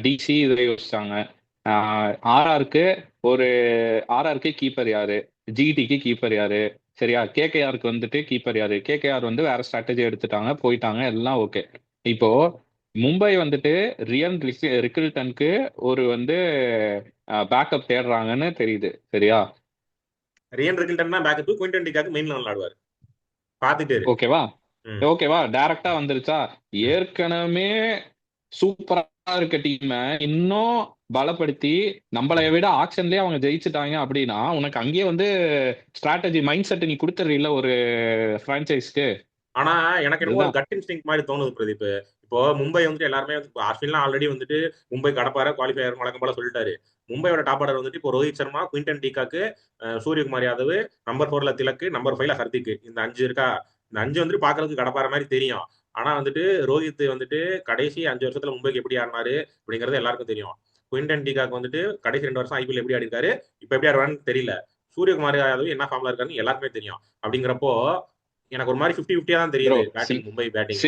DC இதை யோசிச்சாங்க. ஆர்ஆருக்கு ஒரு ஆர்ஆருக்கு கீப்பர் யாரு, ஜிடிக்கு கீப்பர் யாரு, சரியா, கேகேஆருக்கு வந்துட்டு கீப்பர் யாரு, கேகேஆர் வந்து வேற ஸ்ட்ராட்டஜி எடுத்துட்டாங்க, போயிட்டாங்க, எல்லாம் ஓகே. இப்போ மும்பை வந்துட்டு ரியன் ரிக்கில்டனுக்கு ஒரு வந்து பேக்கப் தேடுறாங்கன்னு தெரியுது, சரியா. Ryan Rickelton backup, Quinton de Kock main விளையாடுவார், பாத்துட்டே இரு. ஓகேவா, ம். ஓகேவா, டைரக்டா வந்துருச்சா. ம். ஏற்கனவே சூப்பரா இருக்க டீமை இன்னும் பலப்படுத்தி நம்மளை ம். விட ஆக்ஷன்லயே அவங்க ஜெயிச்சுட்டாங்க அப்படின்னா உனக்கு அங்கேயே வந்து ஸ்ட்ராட்டஜி மைண்ட் செட் நீ கொடுத்துறீல்ல ஒரு பிரான்ச்சைஸ்க்கு. ஆனா எனக்கு என்னமோ ஒரு அதுதான். கட் இன்ஸ்டிங் மாதிரி தோணுது பிரதீப். இப்போ மும்பை வந்துட்டு எல்லாருமே ஆர்பிஎல்லாம் ஆல்ரெடி வந்துட்டு மும்பை கடப்பார குவாலிஃபயர் வழக்கம் போல சொல்லிட்டாரு. மும்பையோட டாப் ஆர்டர் வந்துட்டு இப்போ Rohit Sharma, Quinton de Kock, Suryakumar Yadav, number 4ல திலக்கு, நம்பர் 5ல ஹர்திக், இந்த 5 இருக்கா. இந்த 5 வந்துட்டு பாக்குறதுக்கு கடப்பார மாதிரி தெரியும். ஆனா வந்துட்டு ரோஹித் வந்துட்டு கடைசி 5 வருஷத்துல மும்பைக்கு எப்படி ஆடினாரு அப்படிங்கிறது எல்லாருக்கும் தெரியும். குவிண்டன் டிகாக் வந்துட்டு கடைசி 2 வருஷம் ஐபிஎல் எப்படி ஆடி இருக்காரு, இப்ப எப்படி ஆடுவான்னு தெரியல. சூரியகுமார் யாதவ் என்ன ஃபார்ம்ல இருக்காருன்னு எல்லாருக்குமே தெரியும். அப்படிங்கிறப்போ எனக்கு ஒரு மாதிரி 50-50 தான் ப்ரோ, தெரியுது பேட்டிங், மும்பை பேட்டிங்.